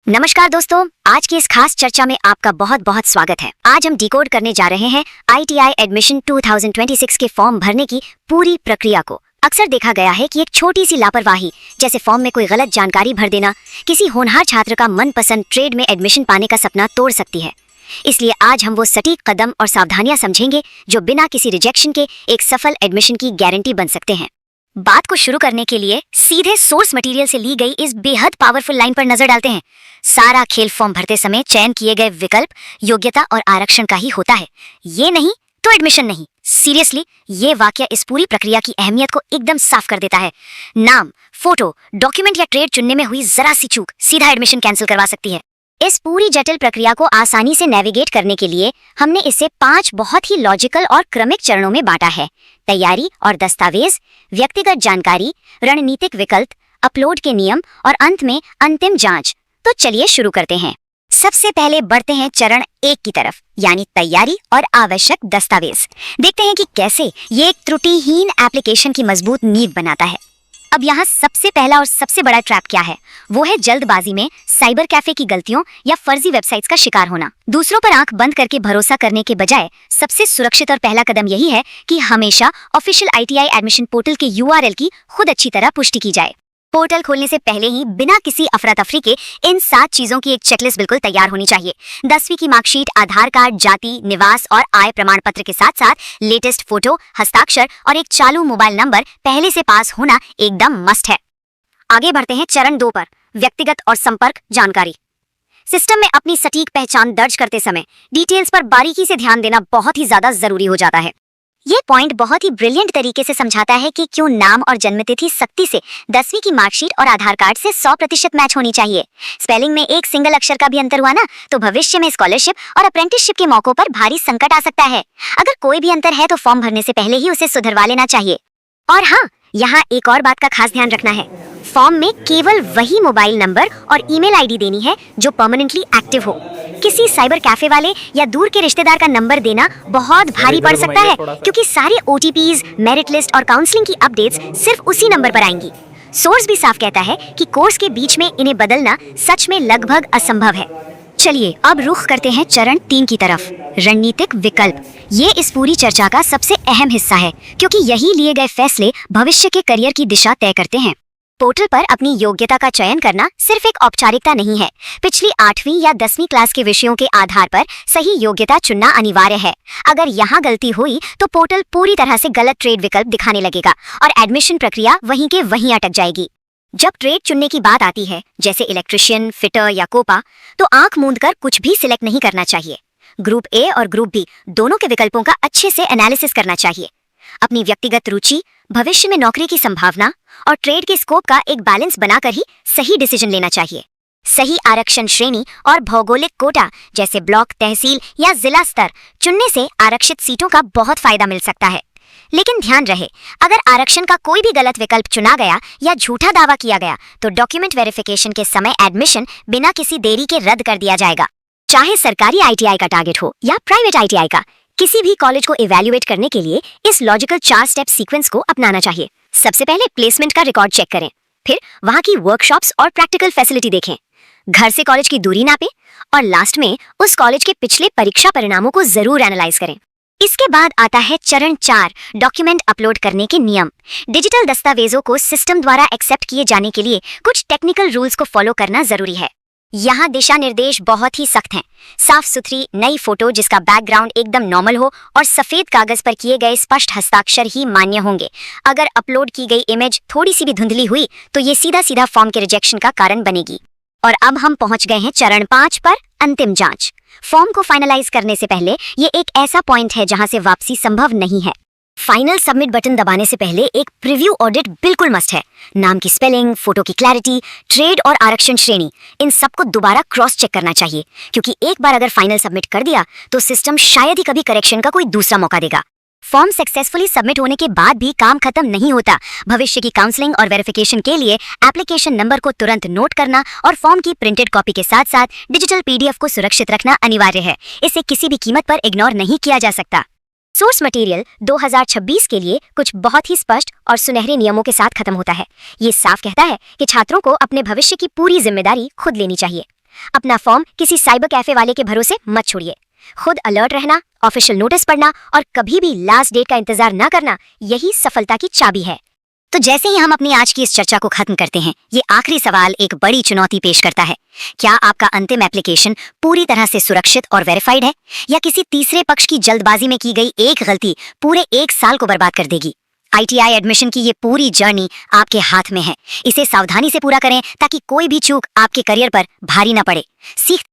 नमस्कार दोस्तों, आज की इस खास चर्चा में आपका बहुत बहुत स्वागत है। आज हम डिकोड करने जा रहे हैं ITI एडमिशन 2026 के फॉर्म भरने की पूरी प्रक्रिया को। अक्सर देखा गया है कि एक छोटी सी लापरवाही, जैसे फॉर्म में कोई गलत जानकारी भर देना, किसी होनहार छात्र का मनपसंद ट्रेड में एडमिशन पाने का सपना तोड़ सकती है। इसलिए आज हम वो सटीक कदम और सावधानियां समझेंगे जो बिना किसी रिजेक्शन के एक सफल एडमिशन की गारंटी बन सकते हैं। बात को शुरू करने के लिए सीधे सोर्स मटेरियल से ली गई इस बेहद पावरफुल लाइन पर नजर डालते हैं। सारा खेल फॉर्म भरते समय चयन किए गए विकल्प, योग्यता और आरक्षण का ही होता है। ये नहीं तो एडमिशन नहीं। सीरियसली, ये वाक्य इस पूरी प्रक्रिया की अहमियत को एकदम साफ कर देता है। नाम, फोटो, डॉक्यूमेंट या ट्रेड चुनने में हुई जरा सी चूक सीधा एडमिशन कैंसिल करवा सकती है। इस पूरी जटिल प्रक्रिया को आसानी से नेविगेट करने के लिए हमने इसे 5 बहुत ही लॉजिकल और क्रमिक चरणों में बांटा है। तैयारी और दस्तावेज, व्यक्तिगत जानकारी, रणनीतिक विकल्प, अपलोड के नियम और अंत में अंतिम जांच। तो चलिए शुरू करते हैं। सबसे पहले बढ़ते हैं चरण 1 की तरफ, यानी तैयारी और आवश्यक दस्तावेज। देखते हैं कि कैसे ये एक त्रुटिहीन एप्लीकेशन की मजबूत नींव बनाता है। अब यहाँ सबसे पहला और सबसे बड़ा ट्रैप क्या है? वो है जल्दबाजी में साइबर कैफे की गलतियों या फर्जी वेबसाइट्स का शिकार होना। दूसरों पर आंख बंद करके भरोसा करने के बजाय सबसे सुरक्षित और पहला कदम यही है कि हमेशा ऑफिशियल ITI एडमिशन पोर्टल के URL की खुद अच्छी तरह पुष्टि की जाए। पोर्टल खोलने से पहले ही बिना किसी अफरा तफरी के इन 7 चीजों की एक चेकलिस्ट बिल्कुल तैयार होनी चाहिए। 10वीं की मार्कशीट, आधार कार्ड, जाति, निवास और आय प्रमाण पत्र के साथ साथ लेटेस्ट फोटो, हस्ताक्षर और एक चालू मोबाइल नंबर पहले से पास होना एकदम मस्ट है। आगे बढ़ते हैं चरण 2 पर, व्यक्तिगत और संपर्क जानकारी। सिस्टम में अपनी सटीक पहचान दर्ज करते समय डिटेल्स पर बारीकी से ध्यान देना बहुत ही ज्यादा जरूरी हो जाता है। ये पॉइंट बहुत ही ब्रिलियंट तरीके से समझाता है कि क्यों नाम और जन्मतिथि सख्ती से 10वीं की मार्कशीट और आधार कार्ड से 100% मैच होनी चाहिए। स्पेलिंग में एक सिंगल अक्षर का भी अंतर हुआ ना, तो भविष्य में स्कॉलरशिप और अप्रेंटिसशिप के मौकों पर भारी संकट आ सकता है। अगर कोई भी अंतर है तो फॉर्म भरने से पहले ही उसे सुधरवा लेना चाहिए। और हाँ, यहाँ एक और बात का खास ध्यान रखना है। फॉर्म में केवल वही मोबाइल नंबर और ईमेल ID देनी है जो परमानेंटली एक्टिव हो। किसी साइबर कैफे वाले या दूर के रिश्तेदार का नंबर देना बहुत भारी पड़ सकता है, क्योंकि सारे OTPs, मेरिट लिस्ट और काउंसलिंग की अपडेट्स सिर्फ उसी नंबर पर आएंगी। सोर्स भी साफ कहता है कि कोर्स के बीच में इन्हें बदलना सच में लगभग असंभव है। चलिए अब रुख करते हैं चरण 3 की तरफ, रणनीतिक विकल्प। ये इस पूरी चर्चा का सबसे अहम हिस्सा है, क्योंकि यही लिए गए फैसले भविष्य के करियर की दिशा तय करते हैं। पोर्टल पर अपनी योग्यता का चयन करना सिर्फ एक औपचारिकता नहीं है। पिछली 8वीं या 10वीं क्लास के विषयों के आधार पर सही योग्यता चुनना अनिवार्य है। अगर यहाँ गलती हुई तो पोर्टल पूरी तरह से गलत ट्रेड विकल्प दिखाने लगेगा और एडमिशन प्रक्रिया वहीं के वहीं अटक जाएगी। जब ट्रेड चुनने की बात आती है, जैसे इलेक्ट्रिशियन, फिटर या कोपा, तो आंख मूंद कर कुछ भी सिलेक्ट नहीं करना चाहिए। ग्रुप A और ग्रुप B दोनों के विकल्पों का अच्छे से एनालिसिस करना चाहिए। अपनी व्यक्तिगत रुचि, भविष्य में नौकरी की संभावना और ट्रेड के स्कोप का एक बैलेंस बनाकर ही सही डिसीजन लेना चाहिए। सही आरक्षण श्रेणी और भौगोलिक कोटा, जैसे ब्लॉक, तहसील या जिला स्तर चुनने से आरक्षित सीटों का बहुत फायदा मिल सकता है। लेकिन ध्यान रहे, अगर आरक्षण का कोई भी गलत विकल्प चुना गया या झूठा दावा किया गया तो डॉक्यूमेंट वेरिफिकेशन के समय एडमिशन बिना किसी देरी के रद्द कर दिया जाएगा। चाहे सरकारी ITI का टारगेट हो या प्राइवेट ITI का, किसी भी कॉलेज को इवैल्यूएट करने के लिए इस लॉजिकल 4 स्टेप सीक्वेंस को अपनाना चाहिए। सबसे पहले प्लेसमेंट का रिकॉर्ड चेक करें, फिर वहां की वर्कशॉप्स और प्रैक्टिकल फैसिलिटी देखें, घर से कॉलेज की दूरी नापें और लास्ट में उस कॉलेज के पिछले परीक्षा परिणामों को जरूर एनालाइज करें। इसके बाद आता है चरण 4, डॉक्यूमेंट अपलोड करने के नियम। डिजिटल दस्तावेजों को सिस्टम द्वारा एक्सेप्ट किए जाने के लिए कुछ टेक्निकल रूल्स को फॉलो करना जरूरी है। यहाँ दिशा निर्देश बहुत ही सख्त हैं। साफ सुथरी नई फोटो जिसका बैकग्राउंड एकदम नॉर्मल हो और सफेद कागज पर किए गए स्पष्ट हस्ताक्षर ही मान्य होंगे। अगर अपलोड की गई इमेज थोड़ी सी भी धुंधली हुई तो ये सीधा सीधा फॉर्म के रिजेक्शन का कारण बनेगी। और अब हम पहुंच गए हैं चरण 5 पर, अंतिम जांच। फॉर्म को फाइनलाइज करने से पहले ये एक ऐसा पॉइंट है जहां से वापसी संभव नहीं है। फाइनल सबमिट बटन दबाने से पहले एक प्रीव्यू ऑडिट बिल्कुल मस्ट है। नाम की स्पेलिंग, फोटो की क्लैरिटी, ट्रेड और आरक्षण श्रेणी, इन सबको दोबारा क्रॉस चेक करना चाहिए, क्योंकि एक बार अगर फाइनल सबमिट कर दिया तो सिस्टम शायद ही कभी करेक्शन का कोई दूसरा मौका देगा। फॉर्म सक्सेसफुली सबमिट होने के बाद भी काम खत्म नहीं होता। भविष्य की काउंसलिंग और वेरिफिकेशन के लिए एप्लीकेशन नंबर को तुरंत नोट करना और फॉर्म की प्रिंटेड कॉपी के साथ साथ डिजिटल PDF को सुरक्षित रखना अनिवार्य है। इसे किसी भी कीमत पर इग्नोर नहीं किया जा सकता। सोर्स मटेरियल 2026 के लिए कुछ बहुत ही स्पष्ट और सुनहरे नियमों के साथ खत्म होता है। ये साफ कहता है कि छात्रों को अपने भविष्य की पूरी जिम्मेदारी खुद लेनी चाहिए। अपना फॉर्म किसी साइबर कैफे वाले के भरोसे मत छोड़िए। खुद अलर्ट रहना, ऑफिशियल नोटिस पढ़ना और कभी भी लास्ट डेट का इंतजार न करना, यही सफलता की चाबी है। तो जैसे ही हम अपनी आज की इस चर्चा को खत्म करते हैं, ये आखिरी सवाल एक बड़ी चुनौती पेश करता है। क्या आपका अंतिम एप्लीकेशन पूरी तरह से सुरक्षित और वेरीफाइड है, या किसी तीसरे पक्ष की जल्दबाजी में की गई एक गलती पूरे 1 साल को बर्बाद कर देगी? ITI एडमिशन की ये पूरी जर्नी आपके हाथ में है। इसे सावधानी से पूरा करें ताकि कोई भी चूक आपके करियर पर भारी न पड़े। सीख